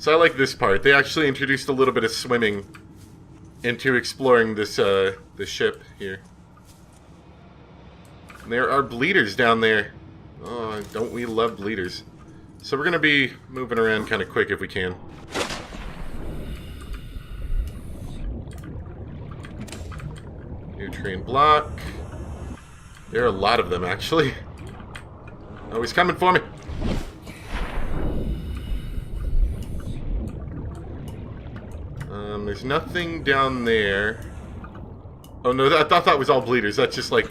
So I like this part. They actually introduced a little bit of swimming into exploring this this ship here. And there are bleeders down there. Oh, don't we love bleeders? So we're going to be moving around kind of quick if we can. Nutrient block. There are a lot of them, actually. Oh, he's coming for me. There's nothing down there. Oh, no, I thought that was all bleeders. That's just, like,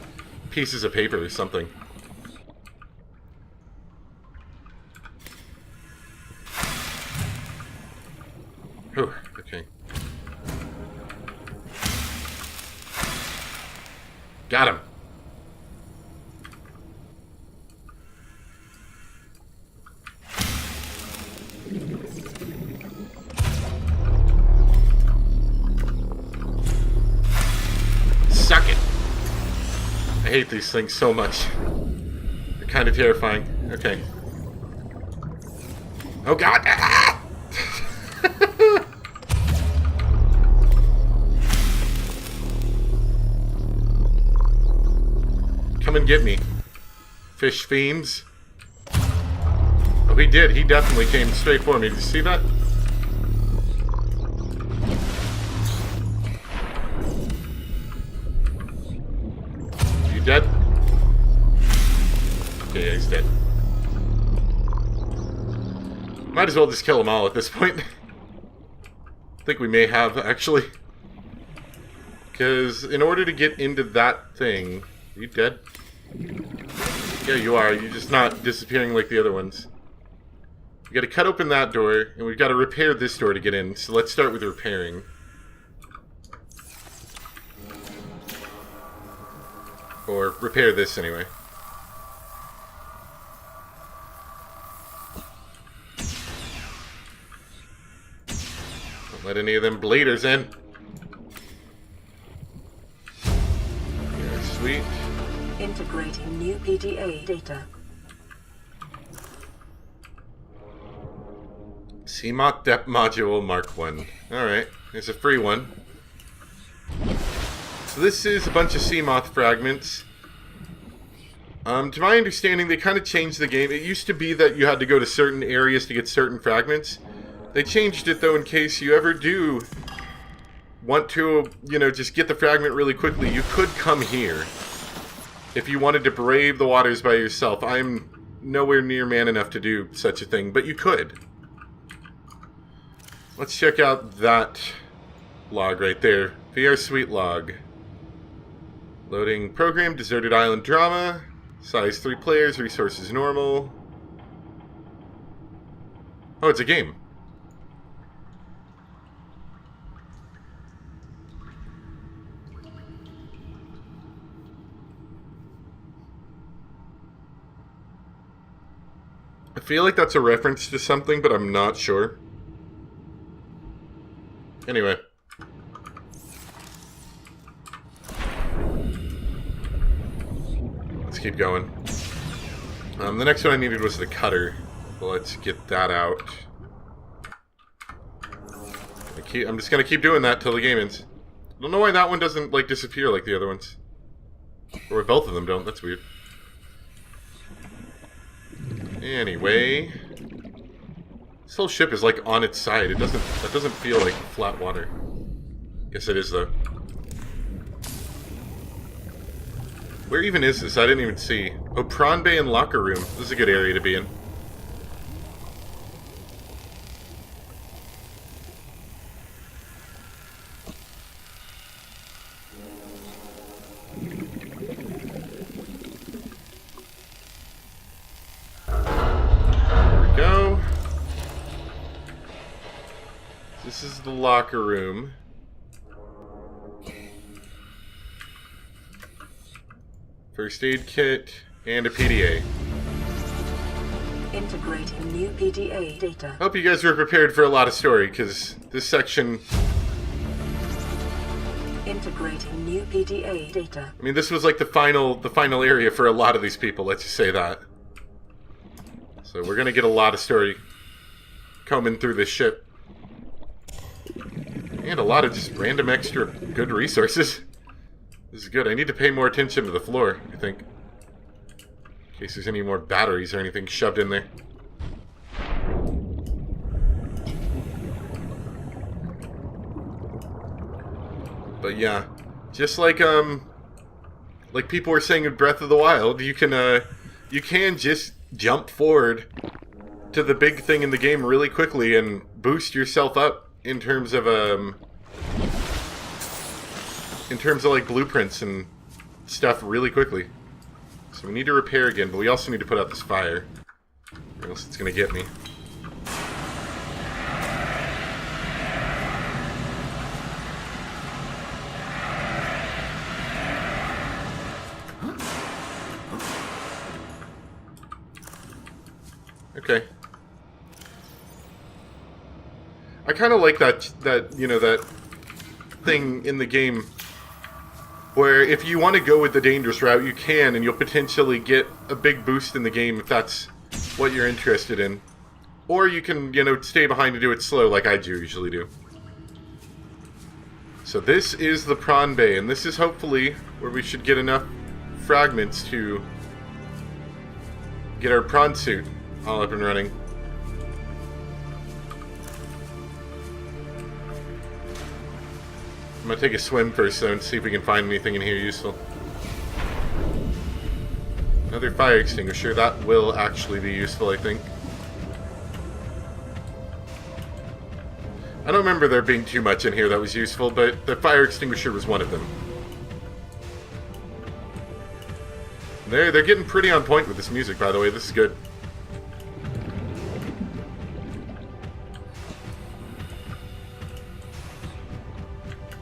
pieces of paper or something. Oh, okay. Got him. Suck it. I hate these things so much. They're kind of terrifying. Okay. Oh god! Ah! Come and get me. Fish fiends. Oh, he did. He definitely came straight for me. Did you see that? You dead? Okay, yeah, he's dead. Might as well just kill them all at this point. I think we may have, actually. Because in order to get into that thing... Are you dead? Yeah, you are. You're just not disappearing like the other ones. We gotta cut open that door, and we've gotta repair this door to get in. So let's start with repairing. Or repair this anyway. Don't let any of them bleeders in. Yeah, sweet. Integrating new PDA data. CMOC Depth Module Mark 1. Alright, there's a free one. So this is a bunch of CMOC fragments. To my understanding, they kind of changed the game. It used to be that you had to go to certain areas to get certain fragments. They changed it, though, in case you ever do want to, you know, just get the fragment really quickly. You could come here if you wanted to brave the waters by yourself. I'm nowhere near man enough to do such a thing, but you could. Let's check out that log right there. VR Suite log. Loading program, Deserted Island Drama. Size 3 players, resources normal. Oh, it's a game. I feel like that's a reference to something, but I'm not sure. Anyway. Let's keep going. The next one I needed was the cutter. Well, let's get that out. I'm just gonna keep doing that till the game ends. I don't know why that one doesn't, like, disappear like the other ones. Or both of them don't. That's weird. Anyway, this whole ship is like on its side. That doesn't feel like flat water. Guess it is though. Where even is this? I didn't even see. Oh, Prawn Bay and Locker Room. This is a good area to be in. This is the locker room. First aid kit and a PDA. Integrating new PDA data. Hope you guys were prepared for a lot of story, because this section... Integrating new PDA data. I mean, this was like the final area for a lot of these people, let's just say that. So we're gonna get a lot of story combing through this ship. And a lot of just random extra good resources. This is good. I need to pay more attention to the floor, I think. In case there's any more batteries or anything shoved in there. But yeah, just like people were saying in Breath of the Wild, you can just jump forward to the big thing in the game really quickly and boost yourself up in terms of like blueprints and stuff really quickly. So we need to repair again, but we also need to put out this fire, or else it's gonna get me. Okay. I kind of like that thing in the game where if you want to go with the dangerous route, you can, and you'll potentially get a big boost in the game if that's what you're interested in. Or you can, stay behind and do it slow like I usually do. So this is the prawn bay, and this is hopefully where we should get enough fragments to get our prawn suit all up and running. I'm gonna take a swim first though and see if we can find anything in here useful. Another fire extinguisher, that will actually be useful, I think. I don't remember there being too much in here that was useful, but the fire extinguisher was one of them. They're getting pretty on point with this music, by the way. This is good.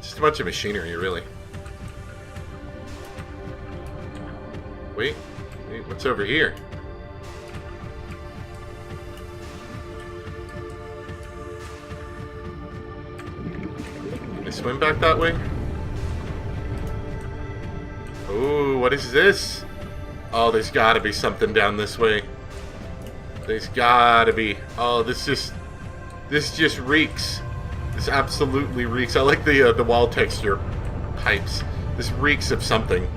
Just a bunch of machinery, really. Wait, what's over here? Can I swim back that way? Oh, what is this? Oh, there's gotta be something down this way. There's gotta be. Oh, this just reeks. This absolutely reeks. I like the wall texture pipes. This reeks of something.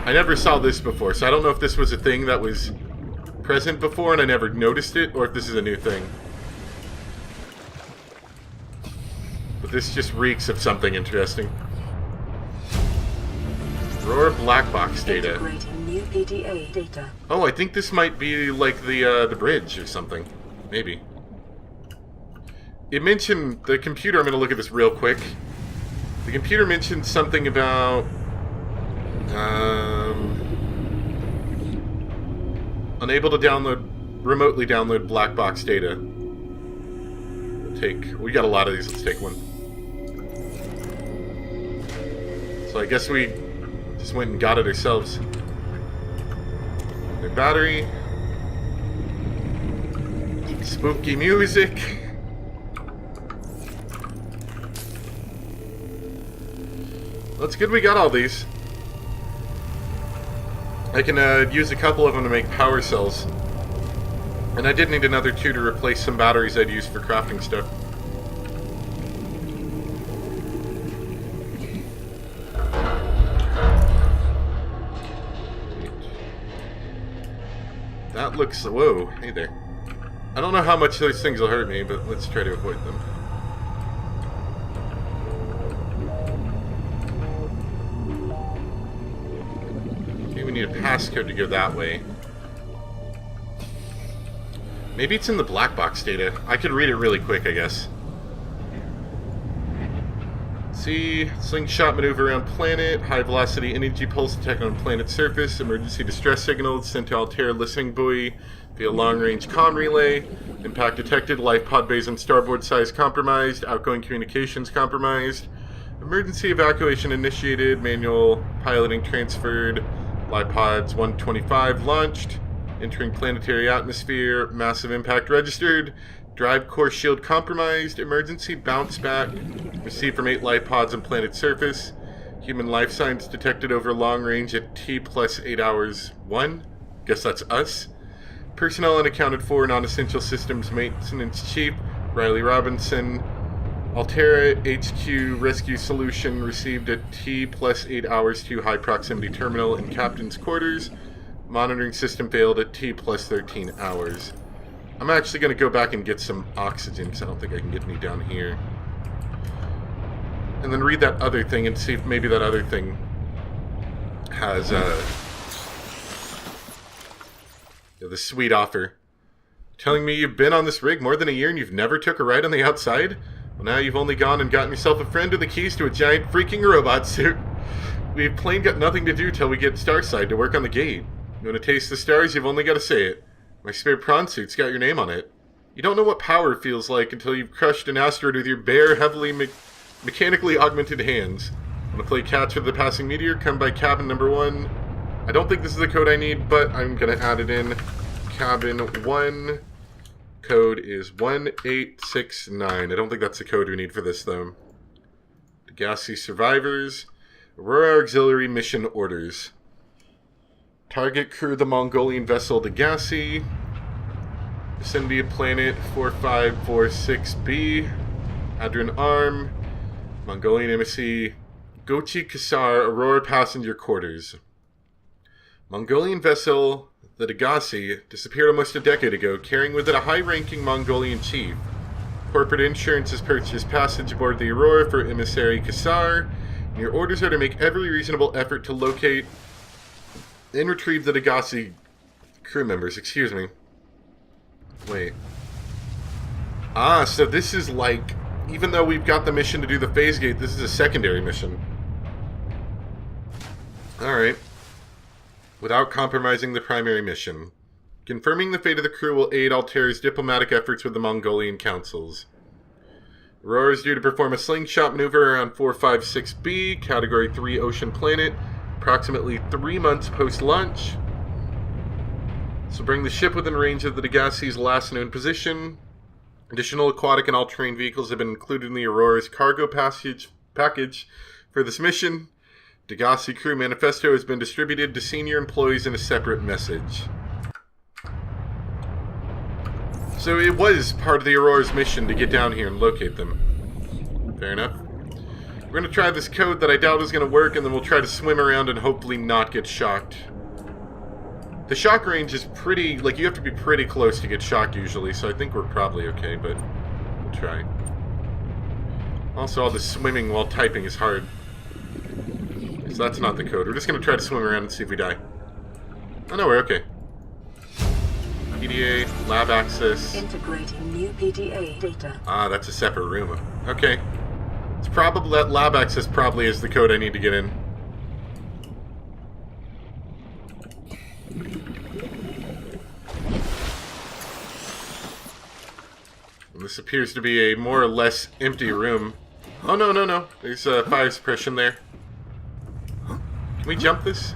I never saw this before, so I don't know if this was a thing that was present before and I never noticed it, or if this is a new thing. But this just reeks of something interesting. Drawer black box data. Integrating new PDA data. Oh, I think this might be like the bridge or something. Maybe. It mentioned the computer. I'm going to look at this real quick. The computer mentioned something about unable to remotely download black box data. We got a lot of these. Let's take one. So I guess we just went and got it ourselves. The battery. Spooky music. Well, it's good we got all these. I can use a couple of them to make power cells. And I did need another 2 to replace some batteries I'd use for crafting stuff. That looks... Whoa, hey there. I don't know how much those things will hurt me, but let's try to avoid them. Okay, we need a passcode to go that way. Maybe it's in the black box data. I could read it really quick, I guess. See, slingshot maneuver around planet, high velocity energy pulse detected on planet surface, emergency distress signal sent to Altair listening buoy via long range comm relay, impact detected, life pod bays on starboard size compromised, outgoing communications compromised, emergency evacuation initiated, manual piloting transferred, life pods 125 launched, entering planetary atmosphere, massive impact registered, drive core shield compromised, emergency bounce back, received from 8 life pods on planet surface, human life signs detected over long range at T plus 8 hours 1, guess that's us, Personnel unaccounted for, non-essential systems maintenance chief, Riley Robinson. Altera HQ rescue solution received at T plus 8 hours to high proximity terminal in captain's quarters. Monitoring system failed at T plus 13 hours. I'm actually going to go back and get some oxygen because I don't think I can get any down here. And then read that other thing and see if maybe that other thing has the sweet offer. Telling me you've been on this rig more than a year and you've never took a ride on the outside? Well, now you've only gone and gotten yourself a friend with the keys to a giant freaking robot suit. We've plain got nothing to do till we get Starside to work on the gate. You want to taste the stars? You've only got to say it. My spare prawn suit's got your name on it. You don't know what power feels like until you've crushed an asteroid with your bare, heavily mechanically augmented hands. Want to play catch with the passing meteor? Come by cabin number 1. I don't think this is the code I need, but I'm going to add it in. Cabin 1. Code is 1869. I don't think that's the code we need for this, though. Degassi survivors. Aurora Auxiliary mission orders. Target crew the Mongolian vessel Degassi. Vicinity of planet 4546b. Adrian Arm. Mongolian embassy. Gochi Kasar, Aurora passenger quarters. Mongolian vessel, the Degassi, disappeared almost a decade ago, carrying with it a high-ranking Mongolian chief. Corporate insurance has purchased passage aboard the Aurora for emissary Kasar, and your orders are to make every reasonable effort to locate and retrieve the Degassi crew members. Excuse me. Wait. Ah, so this is like, even though we've got the mission to do the phase gate, this is a secondary mission. Alright. Without compromising the primary mission. Confirming the fate of the crew will aid Altera's diplomatic efforts with the Mongolian councils. Aurora is due to perform a slingshot maneuver around 456b, Category 3 ocean planet, approximately 3 months post-launch. This will bring the ship within range of the Degassi's last known position. Additional aquatic and all-terrain vehicles have been included in the Aurora's cargo package for this mission. Degassi crew manifesto has been distributed to senior employees in a separate message. So it was part of the Aurora's mission to get down here and locate them. Fair enough. We're going to try this code that I doubt is going to work, and then we'll try to swim around and hopefully not get shocked. The shock range is pretty, like, you have to be pretty close to get shocked usually, so I think we're probably okay, but we'll try. Also, all the swimming while typing is hard. So that's not the code. We're just going to try to swim around and see if we die. Oh no, we're okay. PDA, lab access. Integrating new PDA data. Ah, that's a separate room. Okay. It's probably, that lab access probably is the code I need to get in. And this appears to be a more or less empty room. Oh no, no, no. There's fire suppression there. Can we jump this?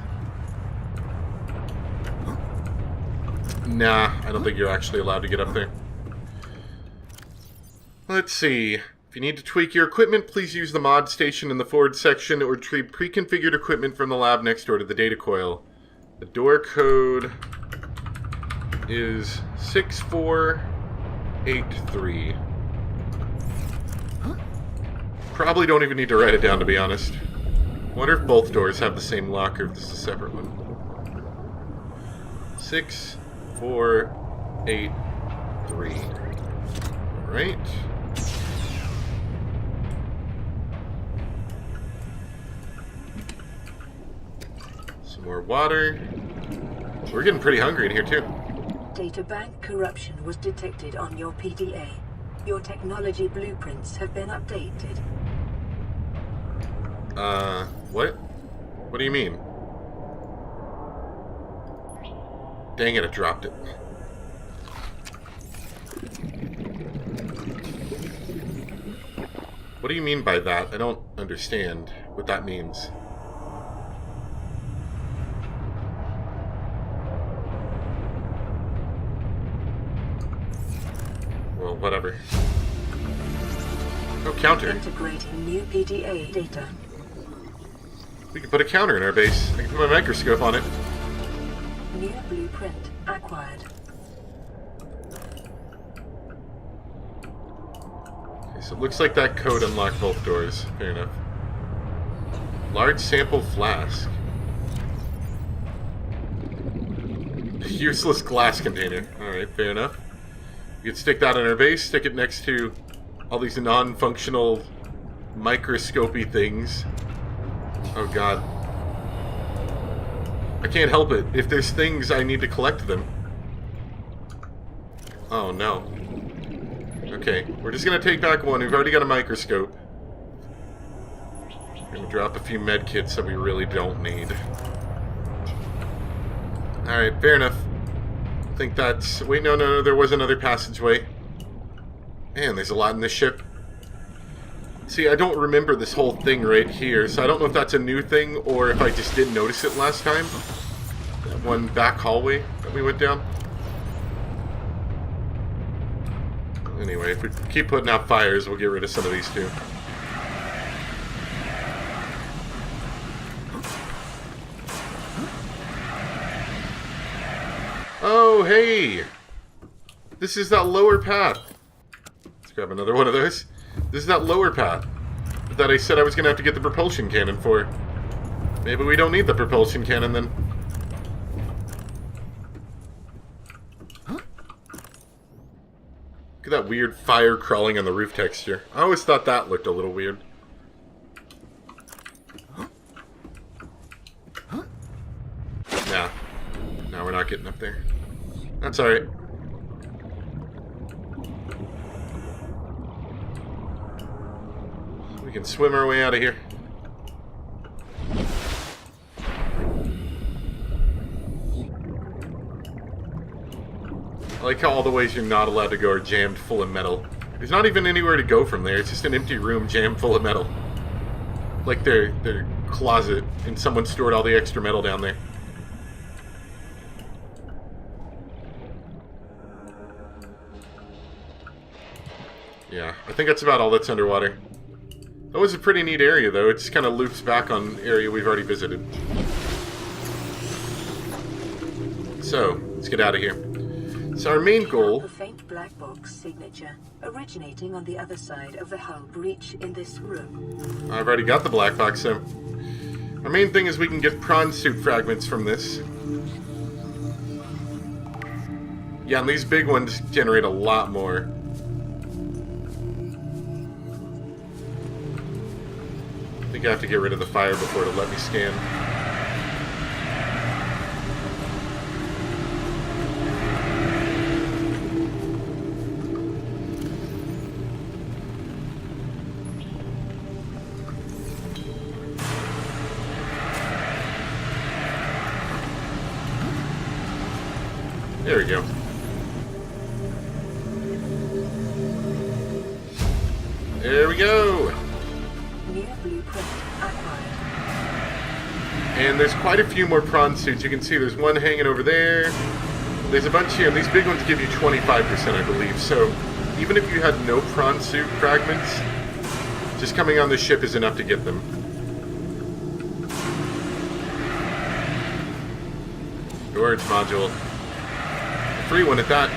Nah, I don't think you're actually allowed to get up there. Let's see. If you need to tweak your equipment, please use the mod station in the forward section or retrieve pre-configured equipment from the lab next door to the data coil. The door code is 6483. Probably don't even need to write it down, to be honest. Wonder if both doors have the same lock or if this is a separate one. 6483. Alright. Some more water. We're getting pretty hungry in here too. Data bank corruption was detected on your PDA. Your technology blueprints have been updated. What? What do you mean? Dang it, I dropped it. What do you mean by that? I don't understand what that means. Well, whatever. Oh, counter. Integrating new PDA data. We can put a counter in our base. I can put my microscope on it. New blueprint acquired. So it looks like that code unlocked both doors. Fair enough. Large sample flask. Useless glass container. Alright, fair enough. We could stick that in our base, stick it next to all these non-functional microscopy things. Oh god. I can't help it. If there's things, I need to collect them. Oh no. Okay, we're just gonna take back one. We've already got a microscope. We're gonna drop a few med kits that we really don't need. Alright, fair enough. I think that's... Wait, no, there was another passageway. Man, there's a lot in this ship. See, I don't remember this whole thing right here, so I don't know if that's a new thing or if I just didn't notice it last time. That one back hallway that we went down. Anyway, if we keep putting out fires, we'll get rid of some of these too. Oh, hey! This is that lower path. Let's grab another one of those. This is that lower path that I said I was going to have to get the propulsion cannon for. Maybe we don't need the propulsion cannon then. Look at that weird fire crawling on the roof texture. I always thought that looked a little weird. Nah. No, we're not getting up there. That's alright. We can swim our way out of here. I like how all the ways you're not allowed to go are jammed full of metal. There's not even anywhere to go from there. It's just an empty room jammed full of metal. Like their closet, and someone stored all the extra metal down there. Yeah, I think that's about all that's underwater. That was a pretty neat area, though. It just kind of loops back on an area we've already visited. So, let's get out of here. So our main goal... The faint black box signature originating on the other side of the hull breach in this room. I've already got the black box, so... Our main thing is we can get prawn suit fragments from this. Yeah, and these big ones generate a lot more. I think I have to get rid of the fire before it'll let me scan. There we go. There we go! New blueprint acquired. And there's quite a few more prawn suits. You can see there's one hanging over there. There's a bunch here. These big ones give you 25%, I believe. So even if you had no prawn suit fragments, just coming on the ship is enough to get them. Storage module. A free one at that.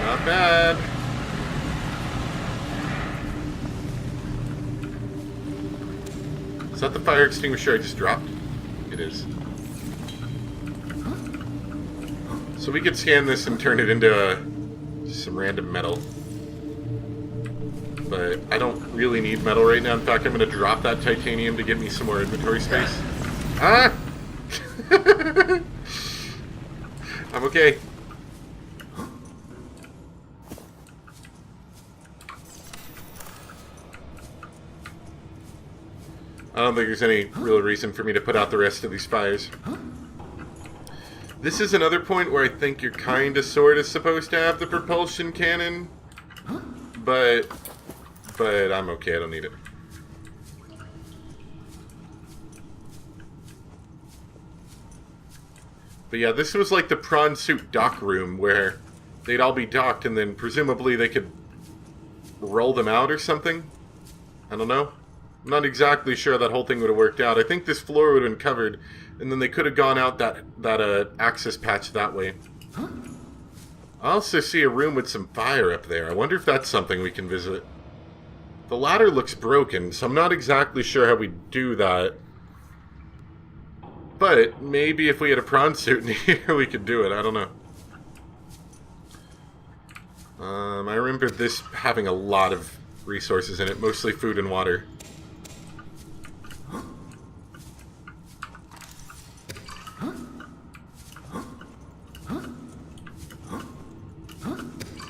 Not bad. Is that the fire extinguisher I just dropped? It is. So we could scan this and turn it into just some random metal. But I don't really need metal right now. In fact, I'm going to drop that titanium to give me some more inventory space. Ah! I'm okay. I don't think there's any real reason for me to put out the rest of these fires. This is another point where I think you're kind of sort of supposed to have the propulsion cannon. But I'm okay, I don't need it. But yeah, this was like the prawn suit dock room where they'd all be docked and then presumably they could roll them out or something. I don't know. I'm not exactly sure that whole thing would have worked out. I think this floor would have been covered, and then they could have gone out that access patch that way. I also see a room with some fire up there. I wonder if that's something we can visit. The ladder looks broken, so I'm not exactly sure how we do that. But maybe if we had a prawn suit in here, we could do it. I don't know. I remember this having a lot of resources in it, mostly food and water.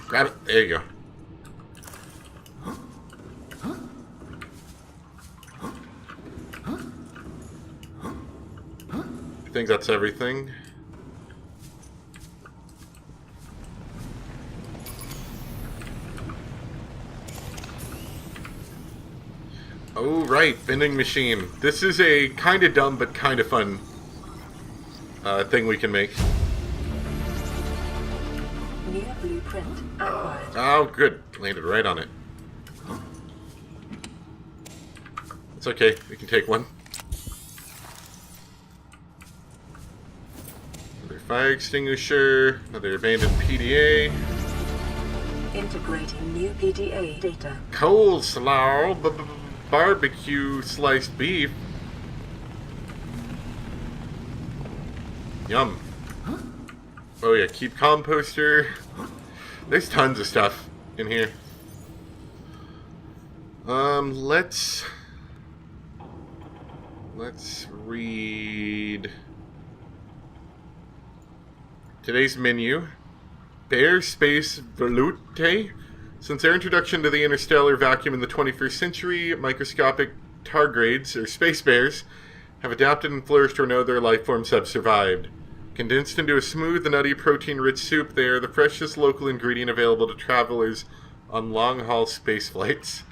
Grab it. There you go. I think that's everything. Oh, right. Vending machine. This is a kind of dumb but kind of fun thing we can make. New blueprint acquired. Oh, good. Landed right on it. It's okay. We can take one. Another fire extinguisher. Another abandoned PDA. Integrating new PDA data. Coleslaw. Barbecue sliced beef. Yum. Oh yeah, keep composter. There's tons of stuff in here. Let's read today's menu. Bear Space Volute. Since their introduction to the interstellar vacuum in the 21st century, microscopic tardigrades, or space bears, have adapted and flourished where no other life forms have survived. Condensed into a smooth, nutty, protein-rich soup, they are the freshest local ingredient available to travelers on long-haul space flights.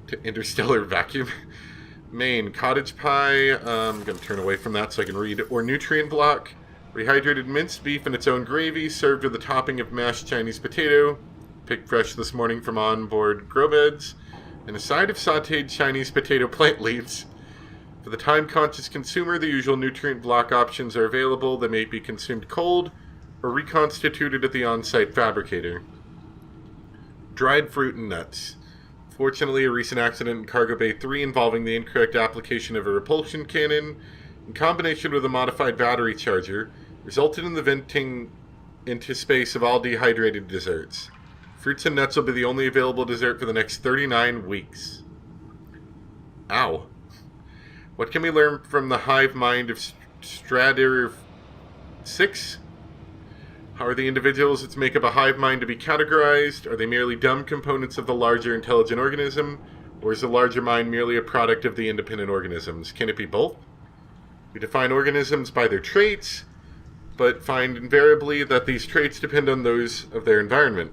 To interstellar vacuum. Main, cottage pie. I'm going to turn away from that so I can read. Or nutrient block. Rehydrated minced beef in its own gravy, served with a topping of mashed Chinese potato, picked fresh this morning from onboard grow beds, and a side of sautéed Chinese potato plant leaves. For the time-conscious consumer, the usual nutrient block options are available. They may be consumed cold or reconstituted at the on-site fabricator. Dried fruit and nuts. Fortunately, a recent accident in Cargo Bay 3 involving the incorrect application of a repulsion cannon, in combination with a modified battery charger, resulted in the venting into space of all dehydrated desserts. Fruits and nuts will be the only available dessert for the next 39 weeks. Ow. What can we learn from the hive mind of Strader 6? How are the individuals that make up a hive mind to be categorized? Are they merely dumb components of the larger intelligent organism? Or is the larger mind merely a product of the independent organisms? Can it be both? We define organisms by their traits, but find invariably that these traits depend on those of their environment.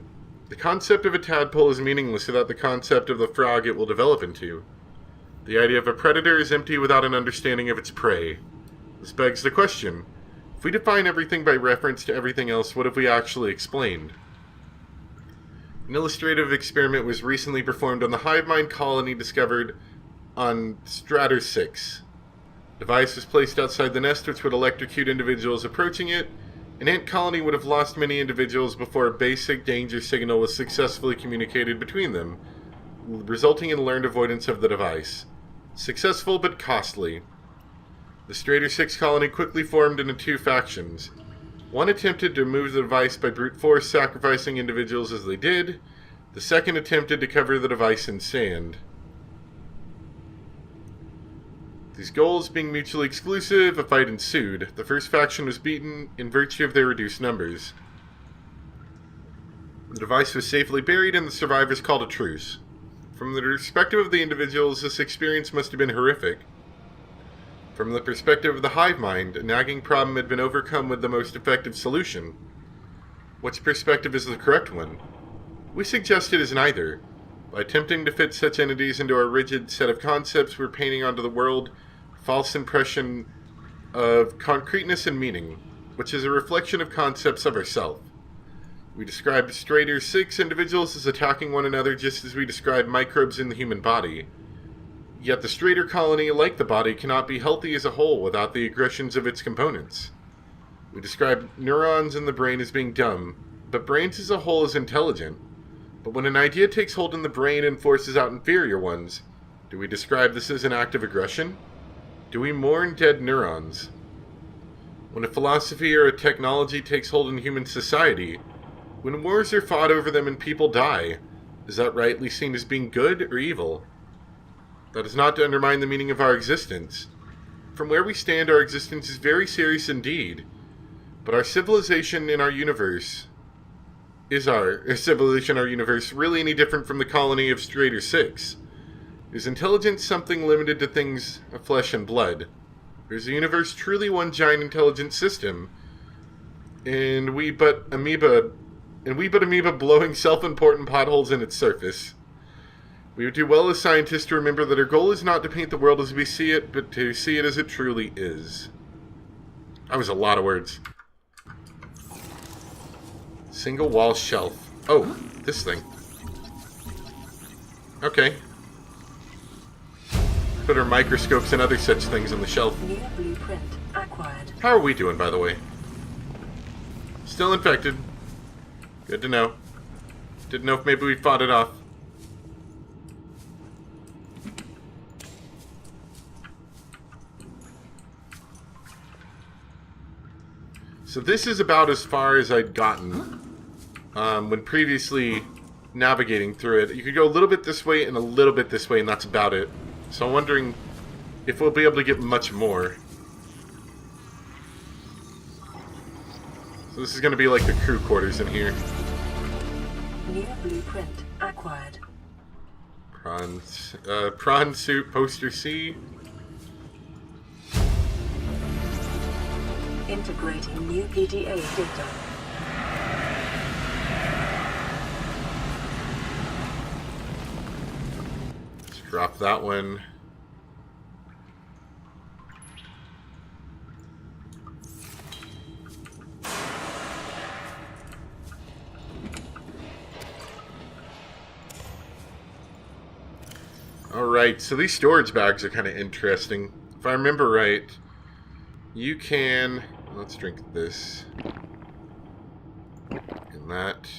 The concept of a tadpole is meaningless without the concept of the frog it will develop into. The idea of a predator is empty without an understanding of its prey. This begs the question, if we define everything by reference to everything else, what have we actually explained? An illustrative experiment was recently performed on the hive mind colony discovered on Strader 6. The device was placed outside the nest, which would electrocute individuals approaching it. An ant colony would have lost many individuals before a basic danger signal was successfully communicated between them, resulting in learned avoidance of the device. Successful but costly. The Strader 6 colony quickly formed into two factions. One attempted to remove the device by brute force, sacrificing individuals as they did. The second attempted to cover the device in sand. These goals being mutually exclusive, a fight ensued. The first faction was beaten in virtue of their reduced numbers. The device was safely buried and the survivors called a truce. From the perspective of the individuals, this experience must have been horrific. From the perspective of the hive mind, a nagging problem had been overcome with the most effective solution. Which perspective is the correct one? We suggest it is neither. By attempting to fit such entities into our rigid set of concepts, we're painting onto the world a false impression of concreteness and meaning, which is a reflection of concepts of ourself. We describe Strader 6 individuals as attacking one another just as we describe microbes in the human body. Yet the Strader colony, like the body, cannot be healthy as a whole without the aggressions of its components. We describe neurons in the brain as being dumb, but brains as a whole as intelligent. But when an idea takes hold in the brain and forces out inferior ones, do we describe this as an act of aggression? Do we mourn dead neurons? When a philosophy or a technology takes hold in human society, when wars are fought over them and people die, is that rightly seen as being good or evil? That is not to undermine the meaning of our existence. From where we stand, our existence is very serious indeed. But our civilization in our universe... Is our civilization, our universe, really any different from the colony of Strader 6? Is intelligence something limited to things of flesh and blood? Or is the universe truly one giant intelligent system? And we but amoeba blowing self-important potholes in its surface. We would do well as scientists to remember that our goal is not to paint the world as we see it, but to see it as it truly is. That was a lot of words. Single wall shelf. Oh, this thing. Okay. Put our microscopes and other such things on the shelf. New blueprint acquired. How are we doing, by the way? Still infected. Good to know. Didn't know if maybe we fought it off. So this is about as far as I'd gotten when previously navigating through it. You could go a little bit this way and a little bit this way, and that's about it. So I'm wondering if we'll be able to get much more. So this is going to be like the crew quarters in here. New blueprint acquired. Prawn suit poster C. Integrating new PDA data. Let's drop that one. Alright, so these storage bags are kind of interesting. If I remember right, you can... Let's drink this. And that.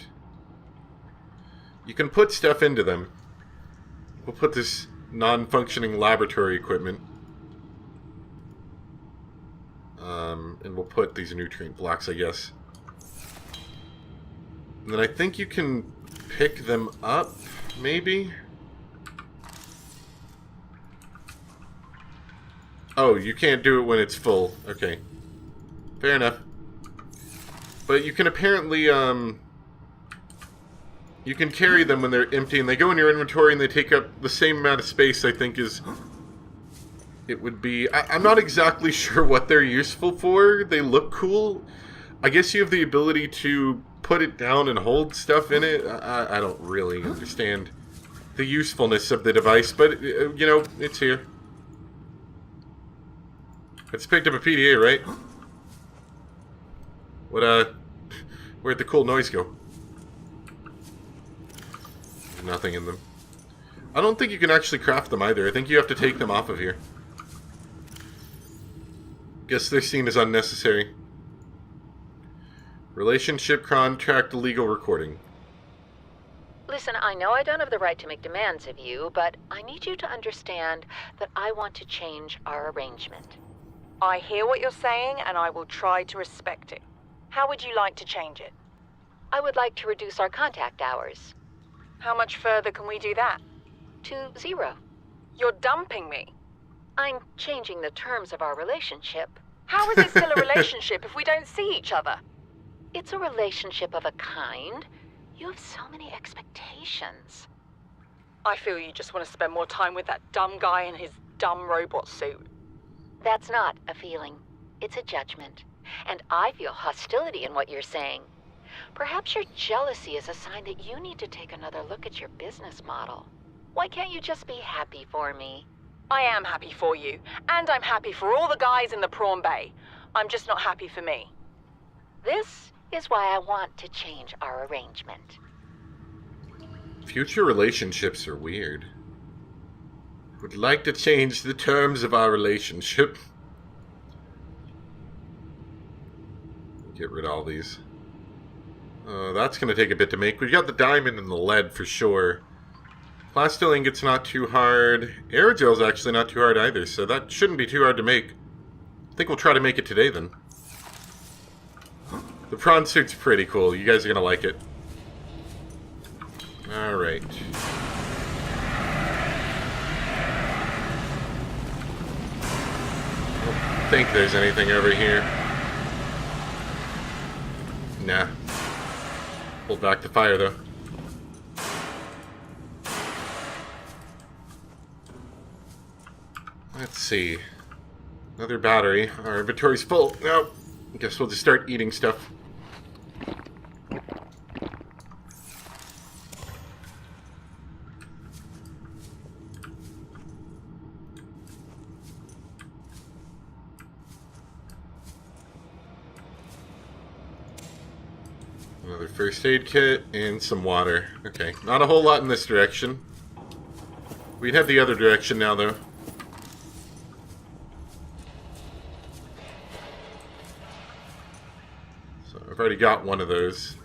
You can put stuff into them. We'll put this non-functioning laboratory equipment. And we'll put these nutrient blocks, I guess. And then I think you can pick them up, maybe? Oh, you can't do it when it's full. Okay. Fair enough. But you can apparently, you can carry them when they're empty, and they go in your inventory, and they take up the same amount of space, I think, as it would be. I'm not exactly sure what they're useful for. They look cool. I guess you have the ability to put it down and hold stuff in it. I don't really understand the usefulness of the device, but, you know, it's here. It's picked up a PDA, right? Where'd the cool noise go? There's nothing in them. I don't think you can actually craft them either. I think you have to take them off of here. Guess they're seen as unnecessary. Relationship contract legal recording. Listen, I know I don't have the right to make demands of you, but I need you to understand that I want to change our arrangement. I hear what you're saying, and I will try to respect it. How would you like to change it? I would like to reduce our contact hours. How much further can we do that? To 0. You're dumping me. I'm changing the terms of our relationship. How is it still a relationship if we don't see each other? It's a relationship of a kind. You have so many expectations. I feel you just want to spend more time with that dumb guy in his dumb robot suit. That's not a feeling. It's a judgment. And I feel hostility in what you're saying. Perhaps your jealousy is a sign that you need to take another look at your business model. Why can't you just be happy for me? I am happy for you, and I'm happy for all the guys in the prawn bay. I'm just not happy for me. This is why I want to change our arrangement. Future relationships are weird. Would like to change the terms of our relationship. Get rid of all these. That's going to take a bit to make. We've got the diamond and the lead for sure. Plasteel ingots not too hard. Aerogel's actually not too hard either, so that shouldn't be too hard to make. I think we'll try to make it today then. The prawn suit's pretty cool. You guys are going to like it. Alright. I don't think there's anything over here. Nah. Hold back the fire though. Let's see. Another battery. Our inventory's full. Nope. I guess we'll just start eating stuff. Another first aid kit and some water. Okay, not a whole lot in this direction. We'd head the other direction now though. I've already got one of those.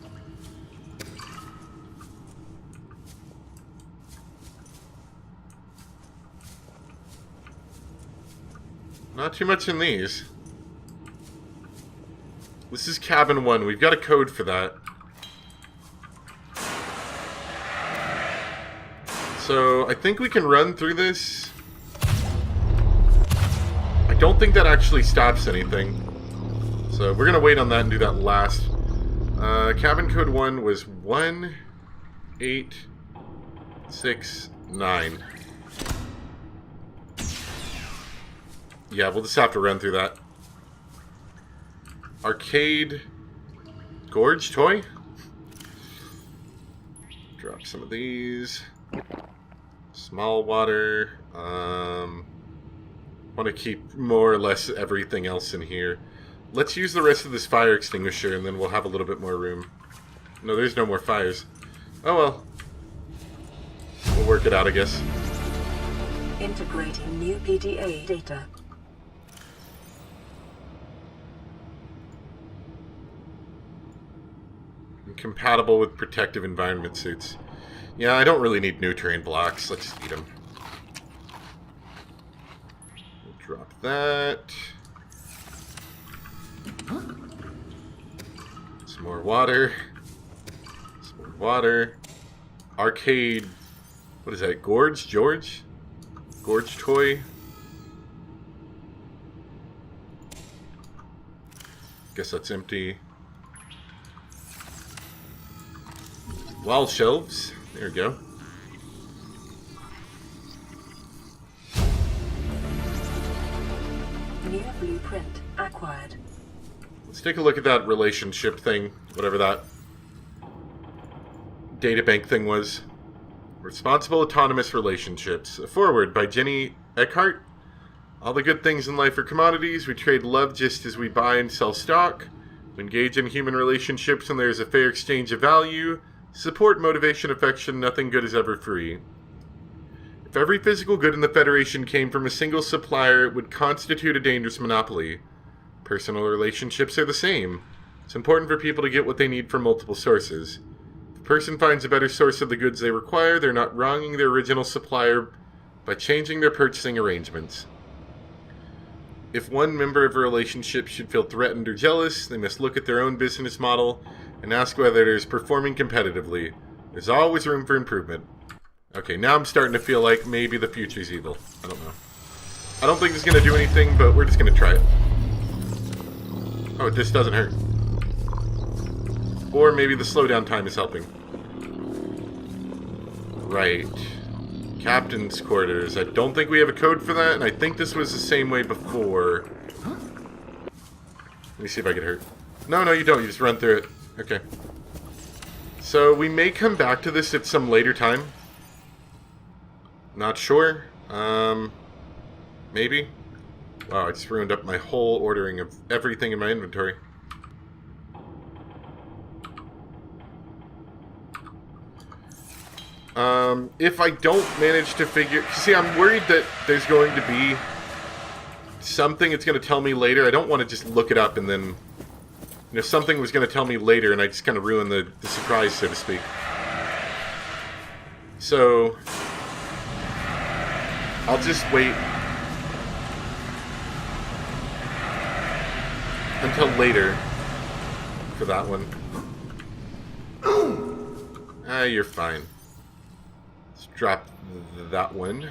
Not too much in these. This is cabin 1. We've got a code for that. So, I think we can run through this. I don't think that actually stops anything. So we're going to wait on that and do that last. Cabin code 1 was 1869. Yeah, we'll just have to run through that. Arcade Gorge toy? Drop some of these. Small water. Want to keep more or less everything else in here. Let's use the rest of this fire extinguisher and then we'll have a little bit more room. No, there's no more fires. Oh well. We'll work it out, I guess. Integrating new PDA data. Compatible with protective environment suits. Yeah, I don't really need nutrient blocks. Let's just eat them. We'll drop that. Some more water. Some more water. Arcade. What is that? Gorge? George? Gorge toy? Guess that's empty. Wall shelves. There we go. New blueprint acquired. Let's take a look at that relationship thing, whatever that databank thing was. Responsible Autonomous Relationships. A foreword by Jenny Eckhart. All the good things in life are commodities. We trade love just as we buy and sell stock. We engage in human relationships when there is a fair exchange of value. Support, motivation, affection. Nothing good is ever free. If every physical good in the Federation came from a single supplier, it would constitute a dangerous monopoly. Personal relationships are the same. It's important for people to get what they need from multiple sources. If a person finds a better source of the goods they require, they're not wronging their original supplier by changing their purchasing arrangements. If one member of a relationship should feel threatened or jealous, they must look at their own business model and ask whether it is performing competitively. There's always room for improvement. Okay, now I'm starting to feel like maybe the future's evil. I don't know. I don't think it's going to do anything, but we're just going to try it. Oh, this doesn't hurt. Or maybe the slowdown time is helping. Right. Captain's quarters. I don't think we have a code for that, and I think this was the same way before. Let me see if I get hurt. No, you don't. You just run through it. Okay. So we may come back to this at some later time. Not sure. Maybe. Wow, I just ruined up my whole ordering of everything in my inventory. If I don't manage to figure... See, I'm worried that there's going to be something it's going to tell me later. I don't want to just look it up and then You know, something was going to tell me later, and I just kind of ruined the surprise, so to speak. So, I'll just wait until later for that one. You're fine. Let's drop that one.